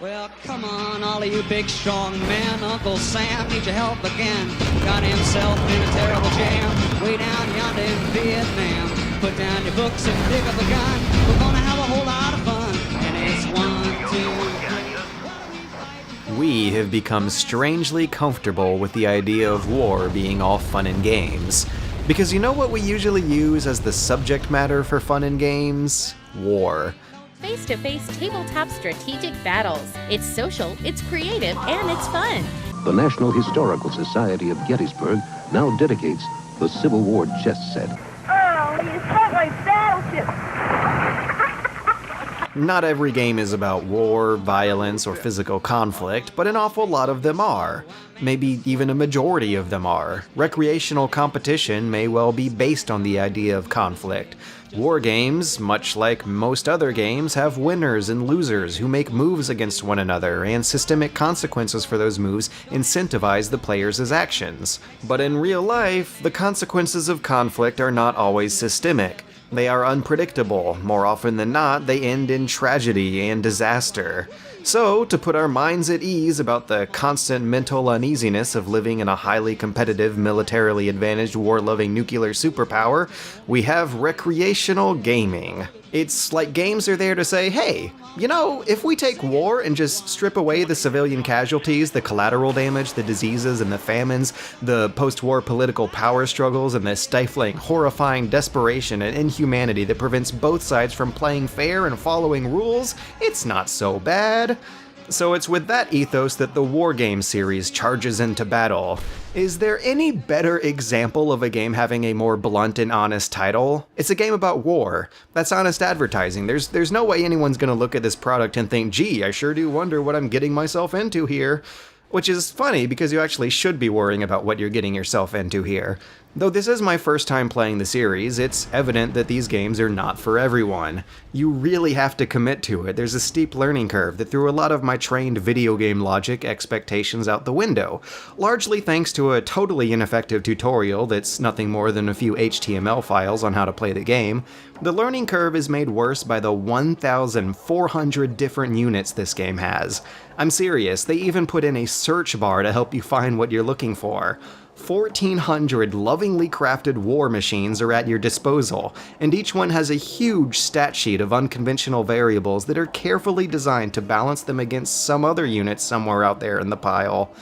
Well, come on, all of you big strong men. Uncle Sam needs your help again. Got himself in a terrible jam way down yonder in Vietnam. Put down your books and pick up a gun. We're gonna have a whole lot of fun. And it's 1, 2, 3. We have become strangely comfortable with the idea of war being all fun and games. Because you know what we usually use as the subject matter for fun and games? War. Face-to-face tabletop strategic battles. It's social, it's creative, and it's fun. The National Historical Society of Gettysburg now dedicates the Civil War chess set. Oh, you sound like battleships. Not every game is about war, violence, or physical conflict, but an awful lot of them are. Maybe even a majority of them are. Recreational competition may well be based on the idea of conflict. War games, much like most other games, have winners and losers who make moves against one another, and systemic consequences for those moves incentivize the players' actions. But in real life, the consequences of conflict are not always systemic. They are unpredictable. More often than not, they end in tragedy and disaster. So, to put our minds at ease about the constant mental uneasiness of living in a highly competitive, militarily advantaged, war-loving nuclear superpower, we have recreational gaming. It's like games are there to say, hey, you know, if we take war and just strip away the civilian casualties, the collateral damage, the diseases and the famines, the post-war political power struggles, and the stifling, horrifying desperation and inhumanity that prevents both sides from playing fair and following rules, it's not so bad. So it's with that ethos that the Wargame series charges into battle. Is there any better example of a game having a more blunt and honest title? It's a game about war. That's honest advertising. There's no way anyone's gonna look at this product and think, gee, I sure do wonder what I'm getting myself into here. Which is funny, because you actually should be worrying about what you're getting yourself into here. Though this is my first time playing the series, it's evident that these games are not for everyone. You really have to commit to it. There's a steep learning curve that threw a lot of my trained video game logic expectations out the window, largely thanks to a totally ineffective tutorial that's nothing more than a few HTML files on how to play the game. The learning curve is made worse by the 1,400 different units this game has. I'm serious, they even put in a search bar to help you find what you're looking for. 1,400 lovingly crafted war machines are at your disposal, and each one has a huge stat sheet of unconventional variables that are carefully designed to balance them against some other units somewhere out there in the pile.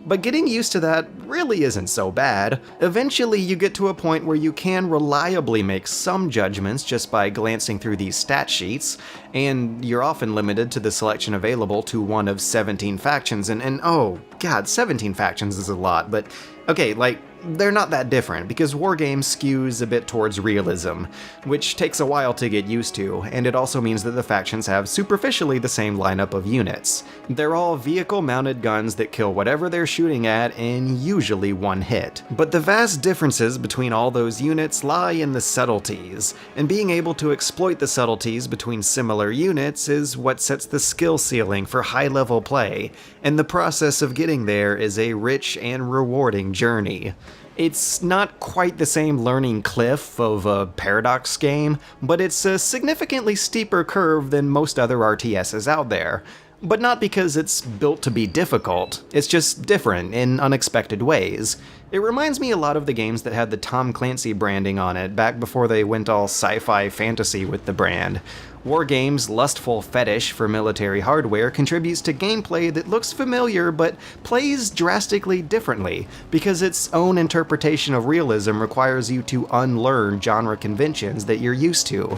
But getting used to that really isn't so bad. Eventually you get to a point where you can reliably make some judgments just by glancing through these stat sheets, and you're often limited to the selection available to one of 17 factions, and oh god, 17 factions is a lot, but okay, like, they're not that different, because Wargame skews a bit towards realism, which takes a while to get used to, and it also means that the factions have superficially the same lineup of units. They're all vehicle-mounted guns that kill whatever they're shooting at in usually one hit. But the vast differences between all those units lie in the subtleties, and being able to exploit the subtleties between similar units is what sets the skill ceiling for high-level play, and the process of getting there is a rich and rewarding journey. It's not quite the same learning cliff of a Paradox game, but it's a significantly steeper curve than most other RTSs out there. But not because it's built to be difficult, it's just different in unexpected ways. It reminds me a lot of the games that had the Tom Clancy branding on it back before they went all sci-fi fantasy with the brand. Wargame's lustful fetish for military hardware contributes to gameplay that looks familiar but plays drastically differently, because its own interpretation of realism requires you to unlearn genre conventions that you're used to.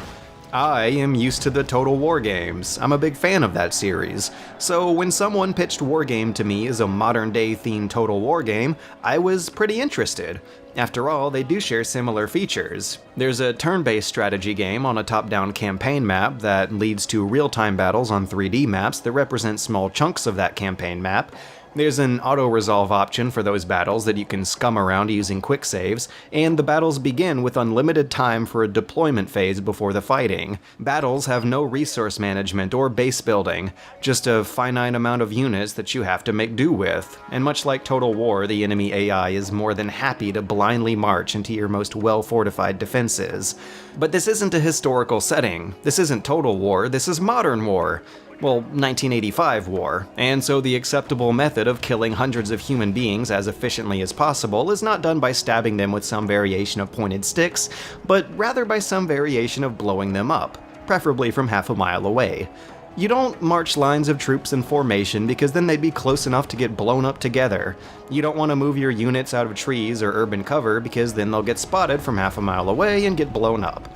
I am used to the Total War games. I'm a big fan of that series. So when someone pitched Wargame to me as a modern-day themed Total War game, I was pretty interested. After all, they do share similar features. There's a turn-based strategy game on a top-down campaign map that leads to real-time battles on 3D maps that represent small chunks of that campaign map. There's an auto-resolve option for those battles that you can scum around using quick saves, and the battles begin with unlimited time for a deployment phase before the fighting. Battles have no resource management or base building, just a finite amount of units that you have to make do with, and much like Total War, the enemy AI is more than happy to blindly march into your most well-fortified defenses. But this isn't a historical setting. This isn't Total War, this is modern war. well, 1985 war, and so the acceptable method of killing hundreds of human beings as efficiently as possible is not done by stabbing them with some variation of pointed sticks, but rather by some variation of blowing them up, preferably from half a mile away. You don't march lines of troops in formation because then they'd be close enough to get blown up together. You don't want to move your units out of trees or urban cover because then they'll get spotted from half a mile away and get blown up.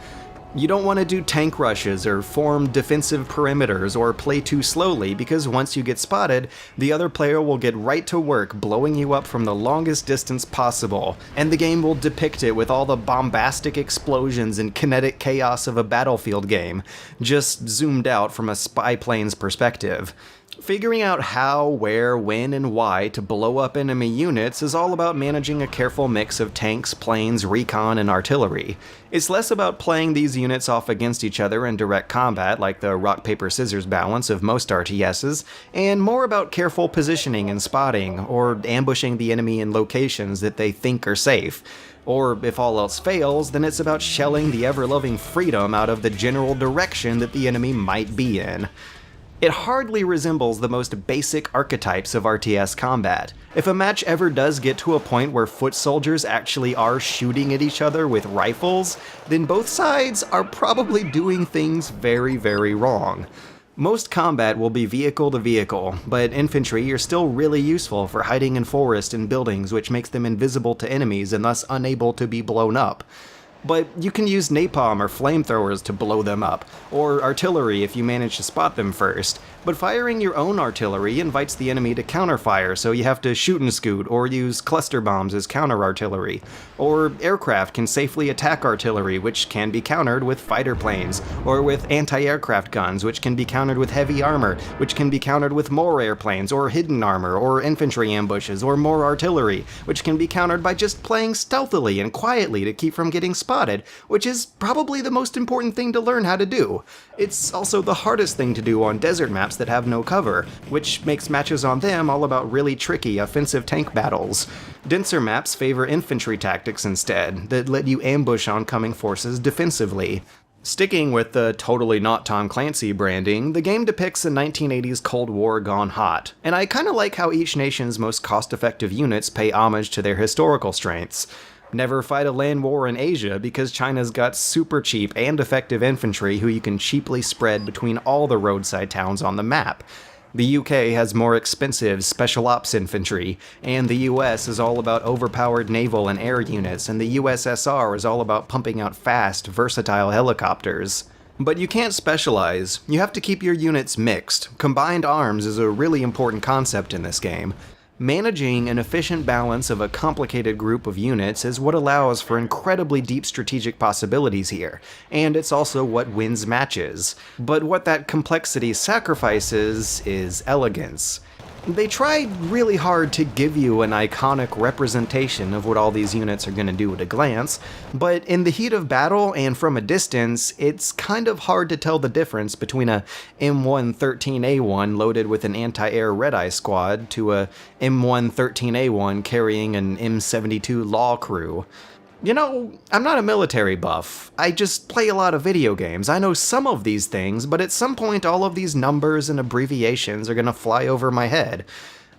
You don't want to do tank rushes or form defensive perimeters or play too slowly because once you get spotted, the other player will get right to work blowing you up from the longest distance possible, and the game will depict it with all the bombastic explosions and kinetic chaos of a battlefield game, just zoomed out from a spy plane's perspective. Figuring out how, where, when, and why to blow up enemy units is all about managing a careful mix of tanks, planes, recon, and artillery. It's less about playing these units off against each other in direct combat like the rock-paper-scissors balance of most RTSs, and more about careful positioning and spotting, or ambushing the enemy in locations that they think are safe. Or, if all else fails, then it's about shelling the ever-loving freedom out of the general direction that the enemy might be in. It hardly resembles the most basic archetypes of RTS combat. If a match ever does get to a point where foot soldiers actually are shooting at each other with rifles, then both sides are probably doing things very, very wrong. Most combat will be vehicle to vehicle, but infantry are still really useful for hiding in forests and buildings, which makes them invisible to enemies and thus unable to be blown up. But you can use napalm or flamethrowers to blow them up, or artillery if you manage to spot them first. But firing your own artillery invites the enemy to counterfire, so you have to shoot and scoot, or use cluster bombs as counter-artillery. Or aircraft can safely attack artillery, which can be countered with fighter planes, or with anti-aircraft guns, which can be countered with heavy armor, which can be countered with more airplanes, or hidden armor, or infantry ambushes, or more artillery, which can be countered by just playing stealthily and quietly to keep from getting spotted, which is probably the most important thing to learn how to do. It's also the hardest thing to do on desert maps that have no cover, which makes matches on them all about really tricky offensive tank battles. Denser maps favor infantry tactics instead, that let you ambush oncoming forces defensively. Sticking with the totally not Tom Clancy branding, the game depicts a 1980s Cold War gone hot, and I kinda like how each nation's most cost-effective units pay homage to their historical strengths. Never fight a land war in Asia because China's got super cheap and effective infantry who you can cheaply spread between all the roadside towns on the map. The UK has more expensive special ops infantry, and the US is all about overpowered naval and air units, and the USSR is all about pumping out fast, versatile helicopters. But you can't specialize. You have to keep your units mixed. Combined arms is a really important concept in this game. Managing an efficient balance of a complicated group of units is what allows for incredibly deep strategic possibilities here, and it's also what wins matches. But what that complexity sacrifices is elegance. They tried really hard to give you an iconic representation of what all these units are going to do at a glance, but in the heat of battle and from a distance, it's kind of hard to tell the difference between a M113A1 loaded with an anti-air Red-Eye squad to a M113A1 carrying an M72 law crew. You know, I'm not a military buff. I just play a lot of video games. I know some of these things, but at some point all of these numbers and abbreviations are gonna fly over my head.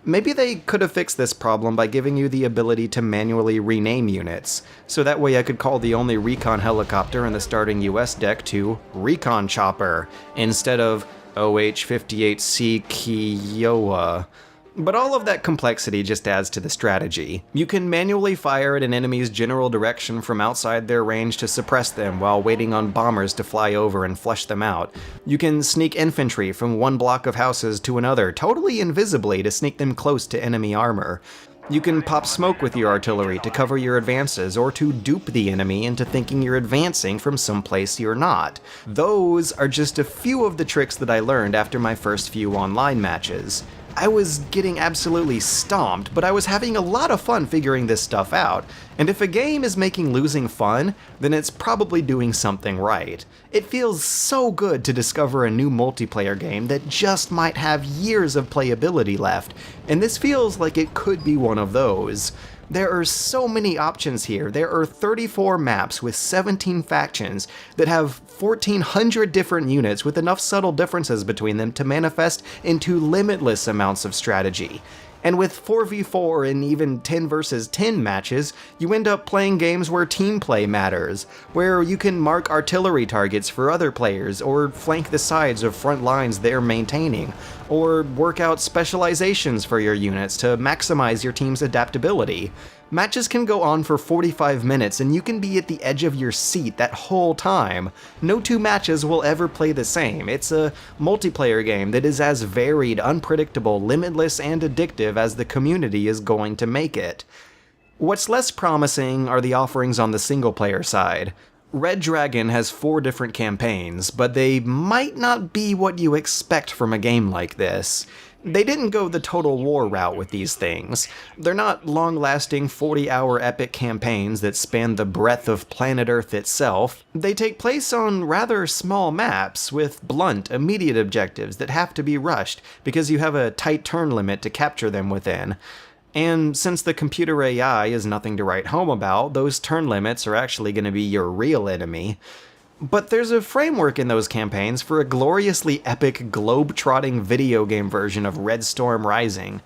Maybe they could have fixed this problem by giving you the ability to manually rename units, so that way I could call the only recon helicopter in the starting US deck to Recon Chopper, instead of OH-58C Kiowa. But all of that complexity just adds to the strategy. You can manually fire at an enemy's general direction from outside their range to suppress them while waiting on bombers to fly over and flush them out. You can sneak infantry from one block of houses to another, totally invisibly to sneak them close to enemy armor. You can pop smoke with your artillery to cover your advances or to dupe the enemy into thinking you're advancing from someplace you're not. Those are just a few of the tricks that I learned after my first few online matches. I was getting absolutely stomped, but I was having a lot of fun figuring this stuff out, and if a game is making losing fun, then it's probably doing something right. It feels so good to discover a new multiplayer game that just might have years of playability left, and this feels like it could be one of those. There are so many options here. There are 34 maps with 17 factions that have 1,400 different units with enough subtle differences between them to manifest into limitless amounts of strategy. And with 4v4 and even 10 versus 10 matches, you end up playing games where team play matters, where you can mark artillery targets for other players, or flank the sides of front lines they're maintaining, or work out specializations for your units to maximize your team's adaptability. Matches can go on for 45 minutes and you can be at the edge of your seat that whole time. No two matches will ever play the same. It's a multiplayer game that is as varied, unpredictable, limitless, and addictive as the community is going to make it. What's less promising are the offerings on the single-player side. Red Dragon has 4 different campaigns, but they might not be what you expect from a game like this. They didn't go the Total War route with these things. They're not long-lasting 40-hour epic campaigns that span the breadth of planet Earth itself. They take place on rather small maps with blunt, immediate objectives that have to be rushed because you have a tight turn limit to capture them within. And since the computer AI is nothing to write home about, those turn limits are actually going to be your real enemy. But there's a framework in those campaigns for a gloriously epic globe-trotting video game version of Red Storm Rising.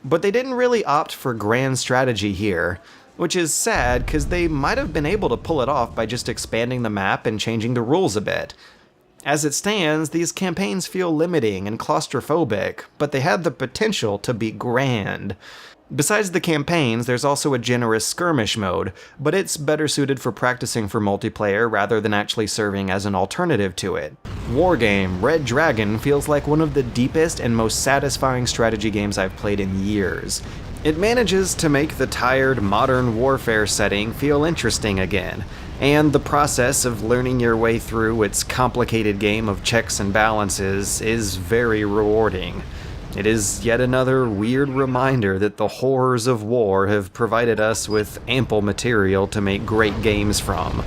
But they didn't really opt for grand strategy here, which is sad because they might have been able to pull it off by just expanding the map and changing the rules a bit. As it stands, these campaigns feel limiting and claustrophobic, but they had the potential to be grand. Besides the campaigns, there's also a generous skirmish mode, but it's better suited for practicing for multiplayer rather than actually serving as an alternative to it. Wargame Red Dragon feels like one of the deepest and most satisfying strategy games I've played in years. It manages to make the tired modern warfare setting feel interesting again, and the process of learning your way through its complicated game of checks and balances is very rewarding. It is yet another weird reminder that the horrors of war have provided us with ample material to make great games from.